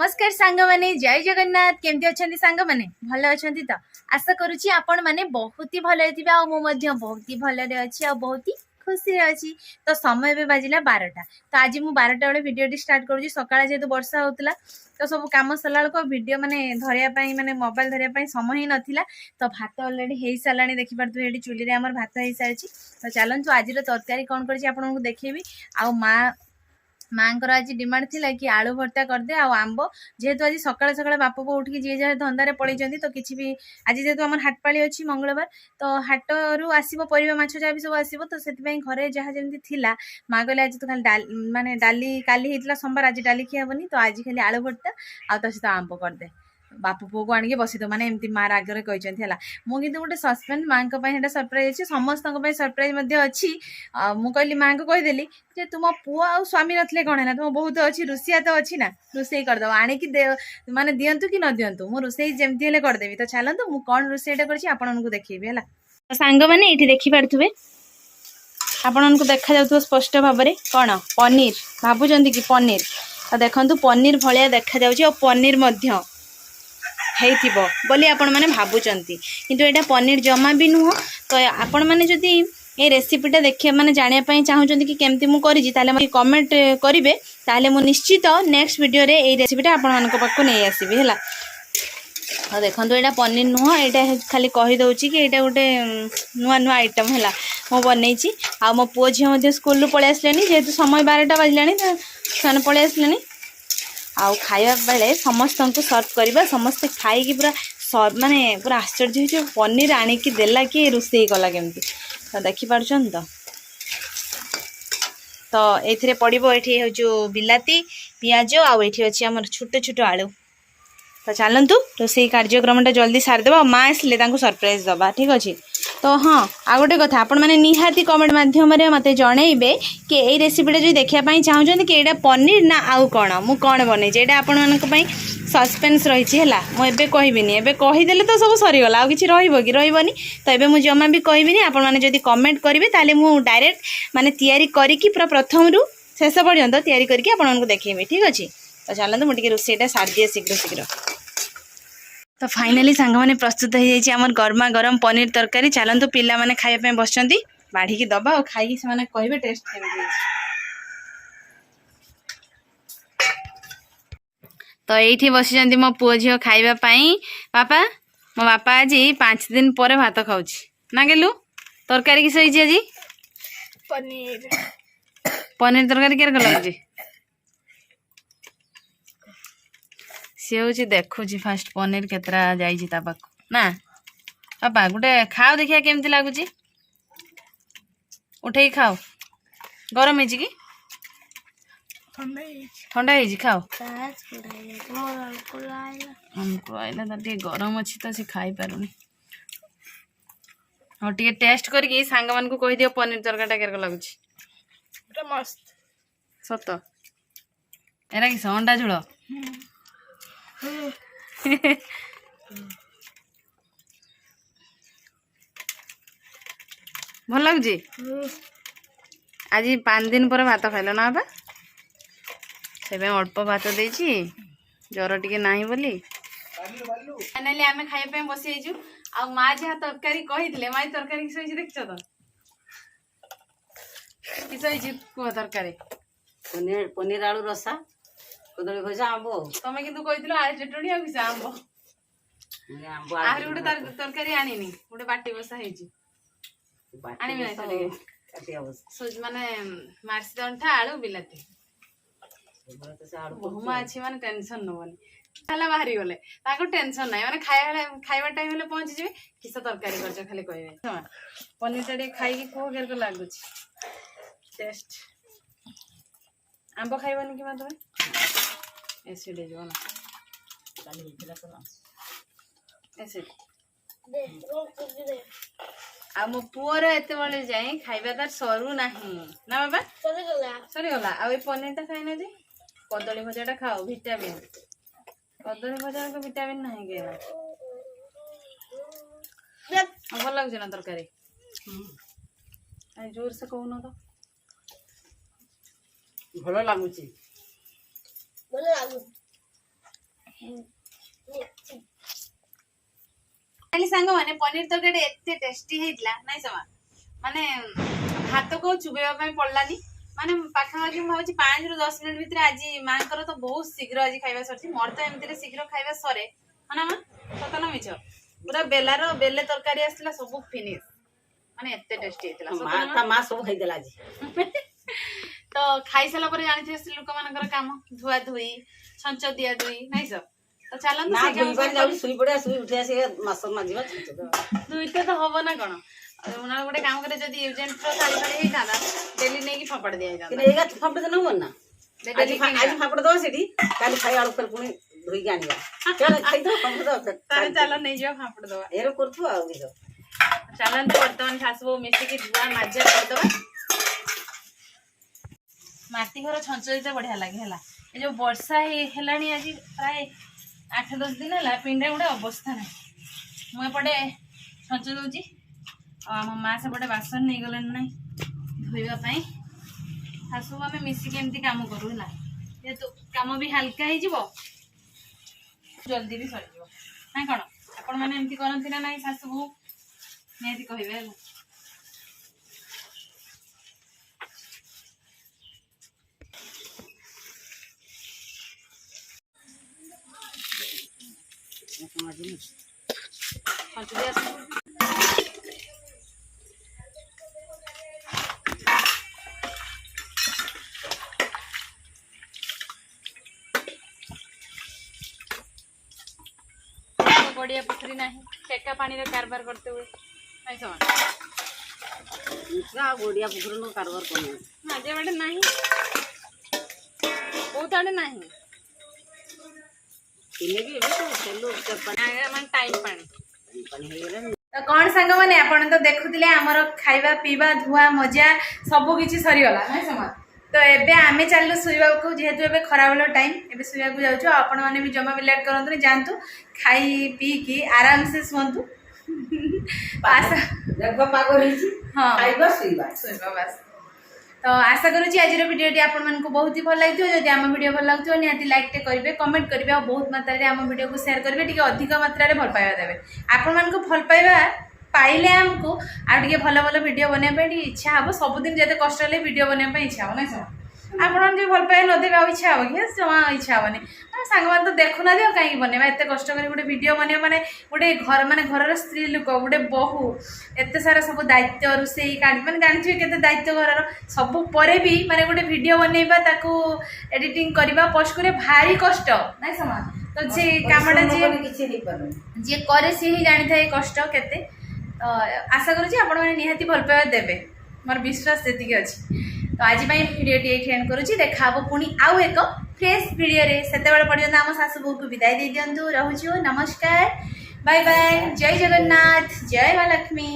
नमस्कार सांग माने जय जगन्नाथ केमती अछंती सांग माने भल अछंती तो आशा करूची आपण माने बहुत ही भल हेतिबा आ मो मध्य बहुत ही भल रे अछि आ बहुत ही खुशी रे अछि। तो समय बे बाजिला 12टा तो आज मु 12टा वाले वीडियो स्टार्ट करूची सकाळ जेतु वर्षा होतला तो सब काम सलाळ को वीडियो माने धरिया पई माने मोबाइल धरिया पई समय ही नथिला। तो भात ऑलरेडी हेई सालाणी देखि परतु एडी चुली रे हमर भात हेई सारची। तो चलंतु आज रो तरकारी कोन करची आपन को देखेबी आ माँ आज डिमांड थिला कि आलू भर्ता करदे आ आंब जेहेतु आज सकाଳେ सकाଳେ बाप बो उठिकी जी जहाँ धंदारे पड़े तो किसी भी आज जेहेतु आम हाटपाड़ी अच्छी मंगलवार तो हाटरू आसो परिवा माछ जहाँ भी सब आसो तो से घरे जहाँ जमी थिला माँ कहले आज तो खाली माने डाली काली होता सोमवार आज डाली खियाबनी तो आज खाली आलू भर्ता आ सहित आंब करदे बापू पुओ को आनिक बसद मैंने एमती माँ आगे कहते मुझे गोटे सस्पेंस माँ सरप्राइज अच्छी समस्त सरप्राइज अच्छी मु कहली माँ को कहीदेली जे तुम पुओ आ स्वामी नथिले कौन है तुम बहुत अच्छी रुषिया तो अच्छी ना रोसई करदे आणिकी माने दिंतु कि न दिंतु मु रोसई जमती हेले करदेवी। तो चलतु मु कौन रोसईटा कर देखी है सांग मैंने ये देखिपे आपण को देखा जाऊ स्पष्ट भाव में कौन पनीर भावुं कि पनीर तो देखु पनीर भाया देखा जाऊँगी और पनीर बोली आपण मैंने भावुंट किंतु एटा पनीर जमा भी नुह। तो आपण मैंने जदि ये रेसिपीटा देखिए माने जानापी चाहूँगी कि केमती मुझे ताले कमेंट करेंगे ताले मु निश्चित नेक्स्ट वीडियो रे ये रेसिपीटा आपण मान पाखु नहीं आसबि है। तो देखो यहाँ पनीर नुह यहाँ खाली कहीदे कि यहाँ गोटे नुआ नुआ आइटम है मु बनई आ मो पुओ झील स्कूल पलि आसले जेहेतु समय 12टा बाजिलानी से पलि आसले आउ खाइबा बेले समस्त को सर्व करवा समस्ते खाई पूरा माने पूरा आश्चर्य हो पनीर आणिकी देला कि रोसई कला केमती तो देखिपार तो ये पड़ो ये जो बिलाती पियाज आठी अच्छी आम छोट छोट आलू। तो चलतु रोसई कार्यक्रम जल्दी सारिदेवा माँ आसिले सरप्राइज दबा ठीक अच्छे। तो हाँ आ गोटे कथा आपण मैंने निहाती कमेंट माध्यम मत जनइबे कि यही रेसिपीटा जो देखापी चाहूँगी कि यहाँ पनीर ना आउ कौन मु कौन बनई यहाँ आपण सस्पेन्स रही है मुझे कहबिनी एबे कहीदेले तो सब सरीगला आ कि कि रही तो ये मुझे जमा भी कहबिनी आपण मैंने जब कमेंट करेंगे ताले मु डायरेक्ट माने तैयारी करिकी पूरा प्रथम रु शेष पर्यंत तैयारी करके आपको देखेबी ठीक अच्छे। तो चलते मुझे रोसईटा सारी दिए शीघ्र शीघ्र। तो फाइनाली सांग मैंने प्रस्तुत हो जाए आम गरमा गरम पनीर तरकारी चलतु पिला माने खाइबा बस बाढ़ी की दबा और खाई से कहे टेस्ट केमती। तो ये बस मो पुओ झील खाइबापी बापा मो बापा आज 5 दिन पर भात खाऊ ना गेलु तरकारी किस आज पनीर पनीर तरकारी क्या लगे सी हूँ देखुँ फास्ट पनीर केतरा जा ना बाबा गोटे खाओ देखिया केमती लगुच उठे खाओ गरम है कि ठंडा है खाओ हमको आइला तो गरम अच्छी तो सी खाई पारुनी हाँ टे टेस्ट करके सांग मान को कह दियो पनीर तरकारीटा केरक लगुच मस्त सत एरा कि अंडा झोल भल लगुच आज 5 दिन पर भात खाइल ना बाबा से अल्प भात देछि ज्वर टिके नाही बोली फाइनली आमे खाइबा बसी आइजु आ माँ जहाँ तरकारी कही माँ तरकारी किस देख तो किस कह तरकारी पनीर पनीर आलू रसा कदली भजा आंब तमें किंतु कही आलू चटणी आ किस आंब आहरी गोटे तरकारी आनी गोटे बाटी बसा माने मार्सी अंठा आलू बिलाती बहुमा अच्छी माने टेंशन नबनी खाला बाहरी गले टेंशन ना माने खाइबा टाइम हेले पहुंची जिवे किस तरकारी करछ खाली कहबे पनीर टा खाई कह केरक लगुच टेस्ट आंब खाइबनी कि तुम एसिड हो ना एसिड आ मो पुअर एत बड़े जाए खाइबा तार सरू नाही ना बाबा सरीगला आ पनीर टा खाई ना जे कदली भजा खाओ विटामिन कदली भजा को विटामिन नहीं के भल लगुच ना तरकारी जोर से कहून तो भल लगुच ସାଙ୍ଗ ମାନେ ପନିର ତରକାରୀ ଏତେ ଟେଷ୍ଟି ହେଇଥିଲା ନାଇଁ ସମା ମାନେ ଭାତକୁ ଚୁବେଇବା ପାଇଁ ପଡିଲାନି ମାନେ ପାଖାପାଖି ମୁଁ ଭାବୁଛି 5 ରୁ 10 ମିନିଟ ଭିତରେ ଆଜି ମାଙ୍କର ତ ବହୁତ ଶୀଘ୍ର ଆଜି ଖାଇବା ସରିଛି ମୋର ତ ଏମିତିରେ ଶୀଘ୍ର ଖାଇବା ସରେ ହଁ ନା ମା ସତ ନା ମିଛ ପୁରା ବେଲେ ତରକାରୀ ଆସିଥିଲା ସବୁ ଫିନିଶ ମାନେ ଏତେ ଟେଷ୍ଟି ହେଇଥିଲା ସତ ନା ତା ମା ସବୁ ଖାଇଦେଲା ଆଜି ତ ଖାଇସାରିଲା ପରେ ଜାଣିଥିବେ ସ୍ତ୍ରୀ ଲୋକମାନଙ୍କର କାମ ଧୁଆ ଧୁଇ ଛଞ୍ଚ ଦିଆ ଧୁଇ ନାଇଁ ସର ତ ଚାଲନ୍ତୁ ନା ସେଇ କାମ ଧୋଇବାରେ ଯାଉଛି ଶୋଇ ପଡିଆ ଶୋଇ ଉଠି ଆସି ମାସ ମାଜିବା ଦୁଇଟା ତ ହବ ନା କଣ ନହେଲେ ଗୋଟେ କାମ କରେ ଯଦି ୟୁଜେଣ୍ଟର ଥାଳି ଫାଳି ହେଇଥାନ୍ତା ଡେଲି ନେଇକି ଫୋପାଡ଼ି ଦିଆଯାଇଥାନ୍ତା ଏଇଗା ଫାପଡ଼ ଦେଲେ ହବନି ନା ଆଜି ଫାପଡ଼ ଦବା ସେଠି କାଲି ଖାଇବା ବେଳକୁ ଫେର ପୁଣି ଧୋଇକି ଆଣିବା ଖାଇଦବ ତାହେଲେ ଚାଲ ନେଇଯିବା ଫାପଡ଼ ଦବା ଏର କରୁଥିବ ଆଉ କିସ ଚାଲନ୍ତୁ ବର୍ତ୍ତମାନ ଶାଶୁ ବୋହୂ ମିଶିକି ଧୁଆ ମାଜା କରିଦବା ମାଟି ଘର ଛଞ୍ଚ ଦିଟା ବଢିଆ ଲାଗେ ହେଲା ଏ ଯୋଉ ବର୍ଷା ହେଲାଣି ଆଜି ପ୍ରାୟ 8-10 ଦିନ ହେଲା ପିଣ୍ଡା ଗୁଡେ ଅବସ୍ଥା ନାହିଁ ମୁଁ ଏପଟେ ଛଞ୍ଚ ଦଉଛି ଆଉ ଆମ ମା ସେପଟେ ବାସନ ନେଇଗଲେଣି ନାଇଁ ଧୋଇବା ପାଇଁ ଶାଶୁ ଆମେ ମିଶିକି ଏମିତି କାମ କରୁ ହେଲା ଯେହେତୁ କାମ ବି ହାଲକା ହେଇଯିବ ଜଲ୍ଦି ବି ସରିଯିବ ନାଇଁ କଣ ଆପଣ ମାନେ ଏମିତି କରନ୍ତି ନା ନାଇଁ ଶାଶୁ ବୋହୂ ନିହାତି କହିବେ ହେଲା गड़िया पोखरी ना टेका पानी कारबार करते हुए नहीं समझ गड़िया पोखरी कारबार कर जे बाटे नहीं बहुत आड़े नहीं कौन सांग मैंने आपण तो देखुले आमर खाइबा पीवा धुआ मजा सबू किछि सरीगला नहीं समझ तो एबे आमे चलू शुवा को जेहेतु एबे खराबेल टाइम एबे शुवा को जाऊँ आपण मैंने भी जमा भी लेट करंतु जानतु खाई पी की आराम से शुवंतु बस तो आशा करुँच आज भिडियोटी आपण मानक बहुत ही भल लगे जब आम भिडियो भल लगे निहाती लाइक टे करेंगे कमेंट करेंगे और बहुत मात्रा रे आम भिडियो को शेयर करेंगे टी अधिक मात्रा रे भल पाइबा देवे आपण मानक भल पाइबा पाइले आमको आगे भल भल भिडियो बनवाई इच्छा हम सबुदिन जिते कष्ट हेल्ले भिडियो बनवाई इच्छा हम ना आपण जो भल पाए नदेवे आ इच्छा हम कि जमा इच्छा हेनी सांग मैंने तो देखुना कहीं बनवा एत कष्ट कर गोटे भिडियो बनवा माने गोटे घर माने घर स्त्री लोक गोटे बहु एत सारा सब दायित्व रोसे माने जानते केते दायित्व घर सब परे भी माने गोटे भिडियो बनवा ताकू एडिटिंग करवा पोस्ट करे भारी कष्ट ना समा तो जे कामटा जी करे सी ही जानी था कष्ट केते तो आशा करुँच आपण मैंने निहाती भल पाइबा देवे मोर विश्वास जी अच्छी तो आज भिडियोटी ये एंड करुँच देखा पुणी आउ एक फ्रेश भिडियो से पर्यटन आम सासु बोहू को विदाय दे दिंतु रोचु नमस्कार बाय बाय जय जगन्नाथ जय माँ लक्ष्मी।